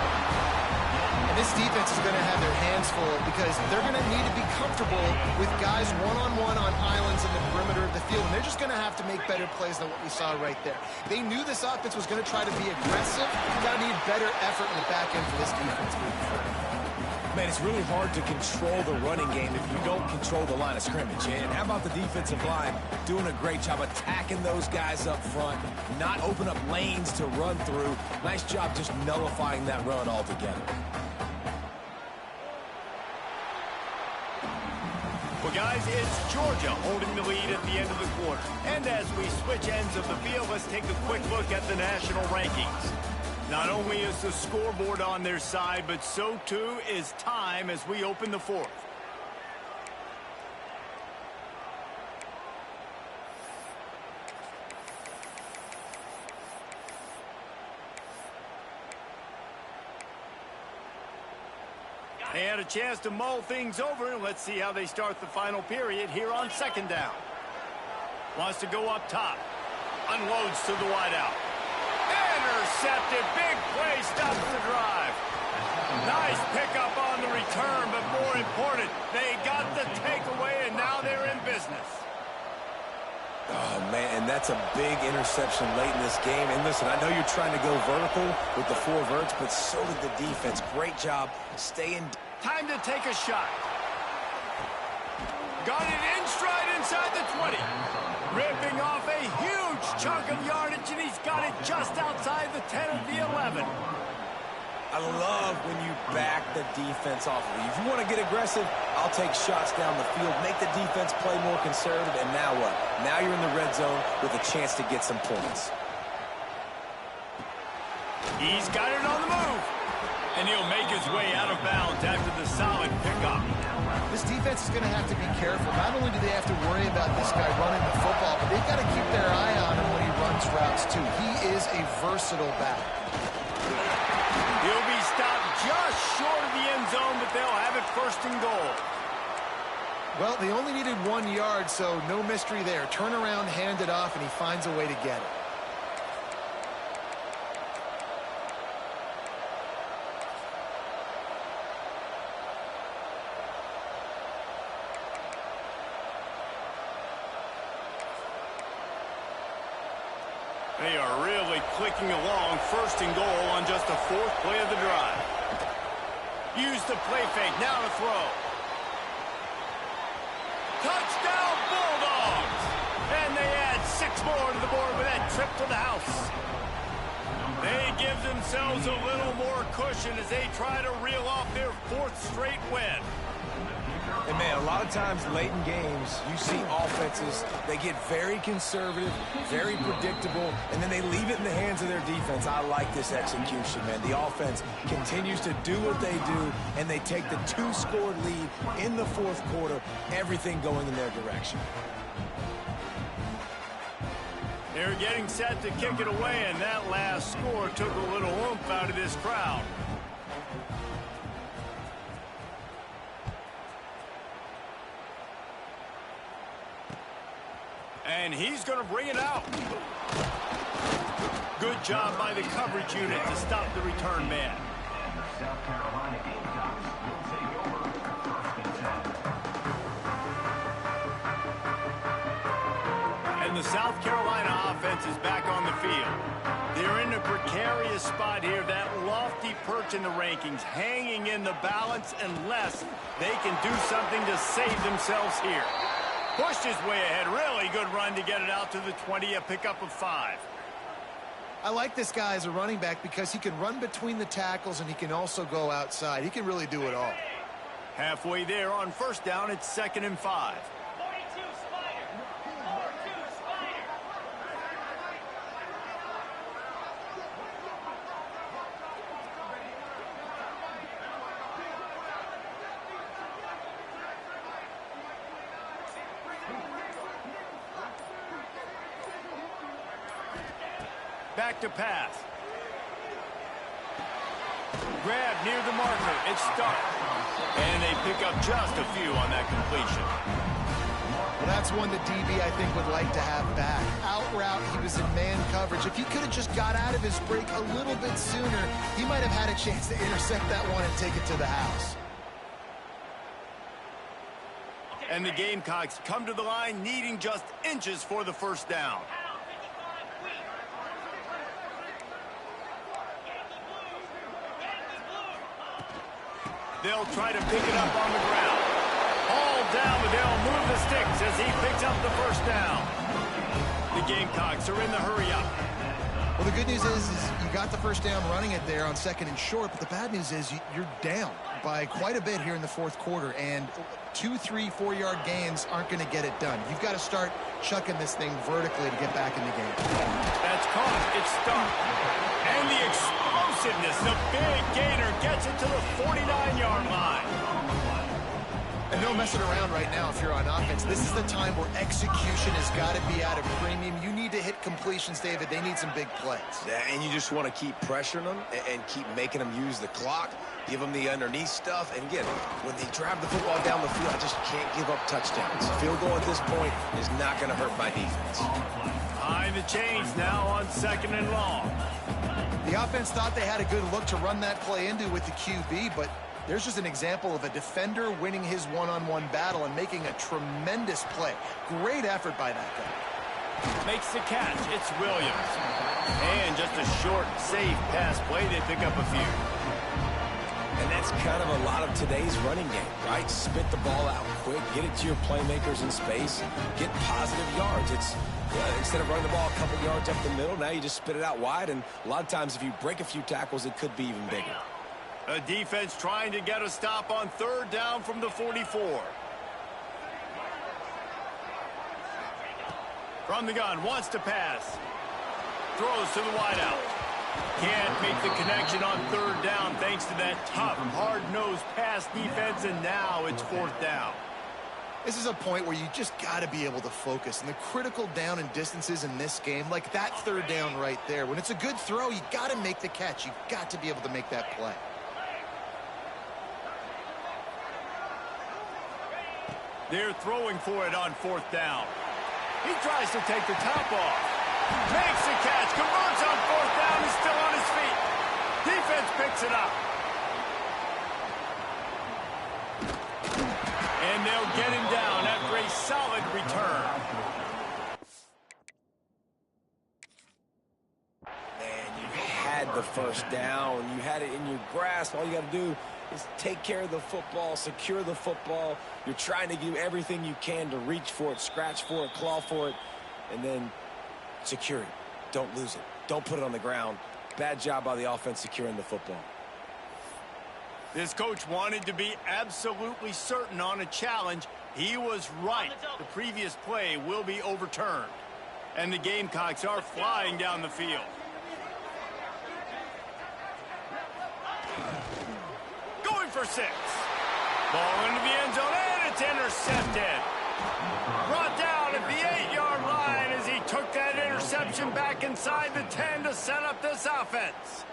And this defense is going to have their hands full because they're going to need to be comfortable with guys one-on-one on islands in the perimeter of the field. And they're just going to have to make better plays than what we saw right there. They knew this offense was going to try to be aggressive. You've got to need better effort in the back end for this defense moving forward. Man, it's really hard to control the running game if you don't control the line of scrimmage. And how about the defensive line doing a great job attacking those guys up front, not open up lanes to run through. Nice job just nullifying that run altogether. Well, guys, it's Georgia holding the lead at the end of the quarter. And as we switch ends of the field, let's take a quick look at the national rankings. Not only is the scoreboard on their side, but so too is time as we open the fourth. They had a chance to mull things over, and let's see how they start the final period here on second down. Wants to go up top. Unloads to the wideout. Intercepted. Big play stops the drive. Nice pickup on the return, but more important, they got the takeaway, and now they're in business. Oh, man, and that's a big interception late in this game. And listen, I know you're trying to go vertical with the 4 verts, but so did the defense. Great job staying. Time to take a shot. Got it in stride inside the 20. Ripping off a huge chunk of yardage, and he's got it just outside the 10 of the 11. I love when you back the defense off of you. If you want to get aggressive, I'll take shots down the field, make the defense play more conservative, and now what? Now you're in the red zone with a chance to get some points. He's got it on the move, and he'll make his way out of bounds after the solid pickup. This defense is going to have to be careful. Not only do they have to worry about this guy running the football, but they've got to keep their eye on him when he runs routes, too. He is a versatile back. He'll be stopped just short of the end zone, but they'll have it first and goal. Well, they only needed 1 yard, so no mystery there. Turn around, hand it off, and he finds a way to get it. They are really clicking along, first and goal on just the 4th play of the drive. Use the play fake, now to throw. Touchdown Bulldogs! And they add 6 more to the board with that trip to the house. They give themselves a little more cushion as they try to reel off their 4th straight win. And, man, a lot of times late in games, you see offenses, they get very conservative, very predictable, and then they leave it in the hands of their defense. I like this execution, man. The offense continues to do what they do, and they take the 2-score lead in the 4th quarter, everything going in their direction. They're getting set to kick it away, and that last score took a little oomph out of this crowd. And he's going to bring it out. Good job by the coverage unit to stop the return man. South Carolina Gamecocks will take over first and 10. And the South Carolina offense is back on the field. They're in a precarious spot here, that lofty perch in the rankings, hanging in the balance unless they can do something to save themselves here. Pushed his way ahead. Really good run to get it out to the 20, a pickup of 5. I like this guy as a running back because he can run between the tackles and he can also go outside. He can really do it all. Halfway there on first down, it's 2nd and 5. Back to pass. Grab near the marker. It's Stark. And they pick up just a few on that completion. Well, that's one that DB, I think, would like to have back. Out route, he was in man coverage. If he could have just got out of his break a little bit sooner, he might have had a chance to intercept that one and take it to the house. And the Gamecocks come to the line needing just inches for the first down. They'll try to pick it up on the ground. Hauled down, but they'll move the sticks as he picks up the first down. The Gamecocks are in the hurry up. Well, the good news is you got the first down running it there on 2nd and short, but the bad news is you're down by quite a bit here in the 4th quarter, and 2, 3, 4-yard gains aren't going to get it done. You've got to start chucking this thing vertically to get back in the game. That's caught. It's stuck. And the explosiveness, the big gainer gets it to the 49-yard line. And no messing around right now if you're on offense. This is the time where execution has got to be at a premium. You need to hit completions, David. They need some big plays. Yeah, and you just want to keep pressuring them and keep making them use the clock, give them the underneath stuff. And again, when they drive the football down the field, I just can't give up touchdowns. Field goal at this point is not going to hurt my defense. Behind the chains now on 2nd and long. The offense thought they had a good look to run that play into with the QB, but there's just an example of a defender winning his one-on-one battle and making a tremendous play. Great effort by that guy. Makes the catch. It's Williams. And just a short, safe pass play. They pick up a few. And that's kind of a lot of today's running game, right? Spit the ball out quick, get it to your playmakers in space, get positive yards. It's instead of running the ball a couple yards up the middle, now you just spit it out wide, and a lot of times if you break a few tackles, it could be even bigger. A defense trying to get a stop on 3rd down from the 44. From the gun, wants to pass. Throws to the wideout. Can't make the connection on 3rd down thanks to that tough, hard-nosed pass defense, and now it's 4th down. This is a point where you just got to be able to focus. And the critical down and distances in this game, like that 3rd down right there, when it's a good throw, you got to make the catch. You've got to be able to make that play. They're throwing for it on 4th down. He tries to take the top off. Makes the catch, converts on 4th down, he's still on his feet. Defense picks it up. And they'll get him down after a solid return. Man, you had the first down. You had it in your grasp. All you got to do is take care of the football, secure the football. You're trying to do everything you can to reach for it, scratch for it, claw for it, and then secure it. Don't lose it. Don't put it on the ground. Bad job by the offense securing the football. This coach wanted to be absolutely certain on a challenge. He was right. The previous play will be overturned. And the Gamecocks are flying down the field. Going for 6. Ball into the end zone, and it's intercepted. Brought down at the 8-yard line as he took that interception back inside the 10 to set up this offense.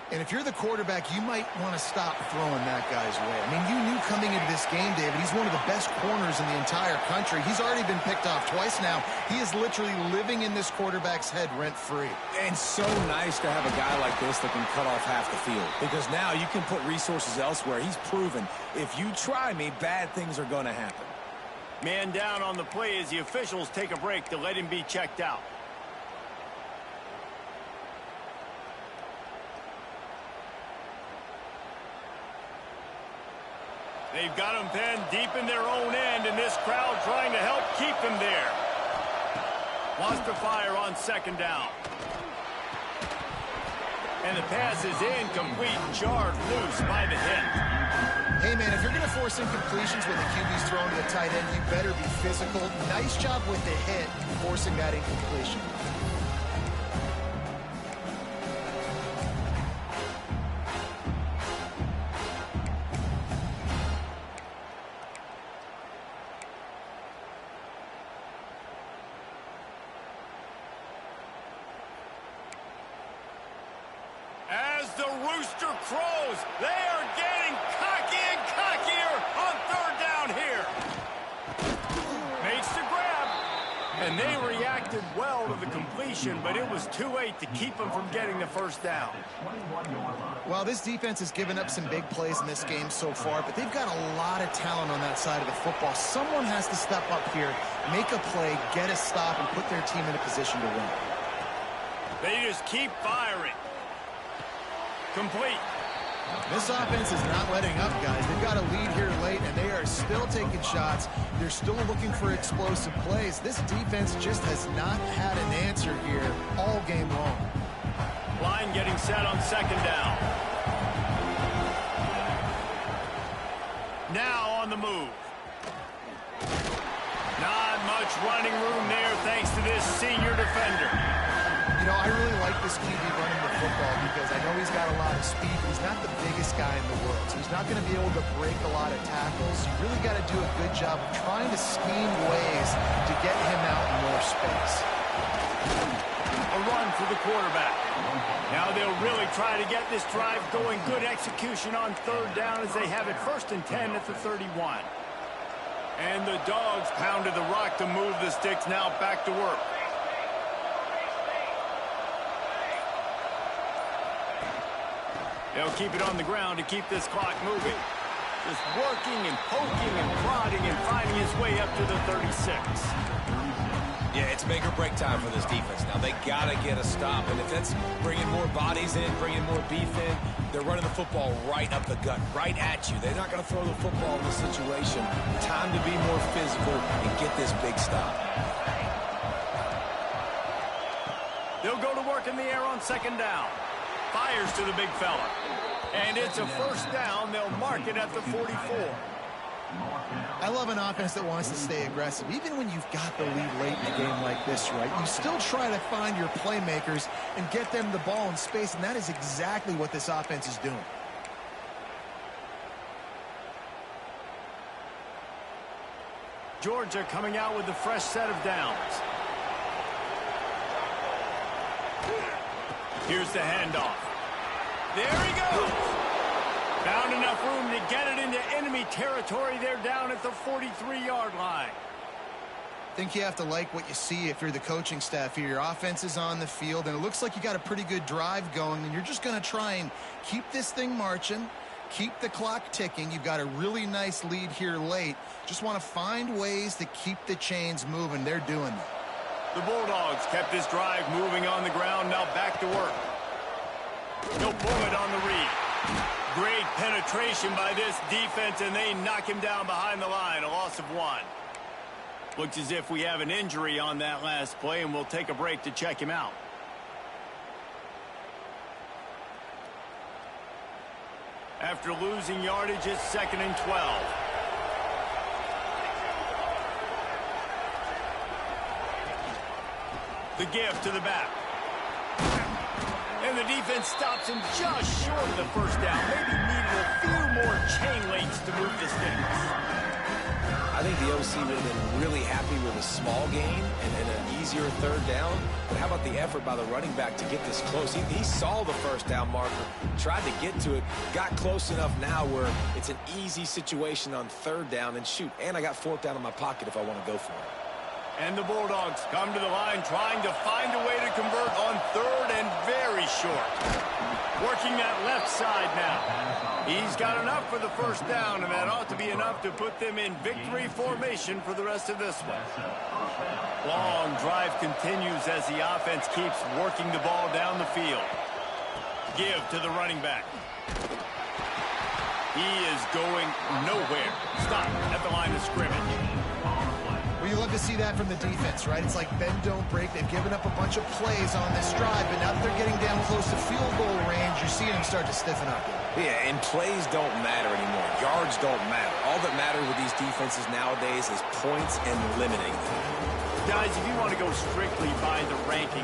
And if you're the quarterback, you might want to stop throwing that guy's way. I mean, you knew coming into this game, David, he's one of the best corners in the entire country. He's already been picked off twice now. He is literally living in this quarterback's head rent-free. And so nice to have a guy like this that can cut off half the field, because now you can put resources elsewhere. He's proven if you try me, bad things are going to happen. Man down on the play as the officials take a break to let him be checked out. They've got him pinned deep in their own end, and this crowd trying to help keep them there. Wants to fire on 2nd down. And the pass is incomplete, jarred loose by the hit. Hey, man, if you're going to force incompletions when the QB's thrown to the tight end, you better be physical. Nice job with the hit, forcing that incompletion. As the rooster crows, they are getting cocky and cockier on 3rd down here. Makes the grab, and they reacted well to the completion, but it was too late to keep them from getting the 1st down. Well, this defense has given up some big plays in this game so far, but they've got a lot of talent on that side of the football. Someone has to step up here, make a play, get a stop, and put their team in a position to win. They just keep firing. Complete. This offense is not letting up, guys. They've got a lead here late, and they are still taking shots. They're still looking for explosive plays. This defense just has not had an answer here all game long. Line getting set on second down. Now on the move. Not much running room there thanks to this senior defender. You know, I really like this QB running the football because I know he's got a lot of speed, but he's not the biggest guy in the world, so he's not going to be able to break a lot of tackles. You really got to do a good job of trying to scheme ways to get him out in more space. A run for the quarterback. Now they'll really try to get this drive going. Good execution on third down as they have it 1st and 10 at the 31. And the Dogs pounded the rock to move the sticks. Now back to work. They'll keep it on the ground to keep this clock moving. Just working and poking and prodding and finding his way up to the 36. Yeah, it's make or break time for this defense. Now, they got to get a stop. And if that's bringing more bodies in, bringing more beef in, they're running the football right up the gut, right at you. They're not going to throw the football in this situation. Time to be more physical and get this big stop. They'll go to work in the air on second down. Fires to the big fella. And it's a 1st down. They'll mark it at the 44. I love an offense that wants to stay aggressive. Even when you've got the lead late in a game like this, right, you still try to find your playmakers and get them the ball in space, and that is exactly what this offense is doing. Georgia coming out with a fresh set of downs. Here's the handoff. There he goes. Found enough room to get it into enemy territory. They're down at the 43-yard line. I think you have to like what you see if you're the coaching staff here. Your offense is on the field, and it looks like you got a pretty good drive going, and you're just going to try and keep this thing marching, keep the clock ticking. You've got a really nice lead here late. Just want to find ways to keep the chains moving. They're doing that. The Bulldogs kept this drive moving on the ground. Now back to work. He'll pull it on the read. Great penetration by this defense, and they knock him down behind the line. A loss of 1. Looks as if we have an injury on that last play, and we'll take a break to check him out. After losing yardage, it's 2nd and 12. The give to the back. And the defense stops him just short of the 1st down. Maybe needed a few more chain links to move the sticks. I think the OC would have been really happy with a small gain and an easier 3rd down. But how about the effort by the running back to get this close? He saw the 1st down marker, tried to get to it, got close enough now where it's an easy situation on 3rd down. And shoot, and I got 4th down in my pocket if I want to go for it. And the Bulldogs come to the line trying to find a way to convert on 3rd and very short. Working that left side now. He's got enough for the 1st down, and that ought to be enough to put them in victory formation for the rest of this one. Long drive continues as the offense keeps working the ball down the field. Give to the running back. He is going nowhere. Stop at the line of scrimmage. Well, you love to see that from the defense, right? It's like bend, don't break. They've given up a bunch of plays on this drive, but now that they're getting down close to field goal range, you're seeing them start to stiffen up. Yeah, and plays don't matter anymore. Yards don't matter. All that matters with these defenses nowadays is points and limiting them. Guys, if you want to go strictly by the rankings,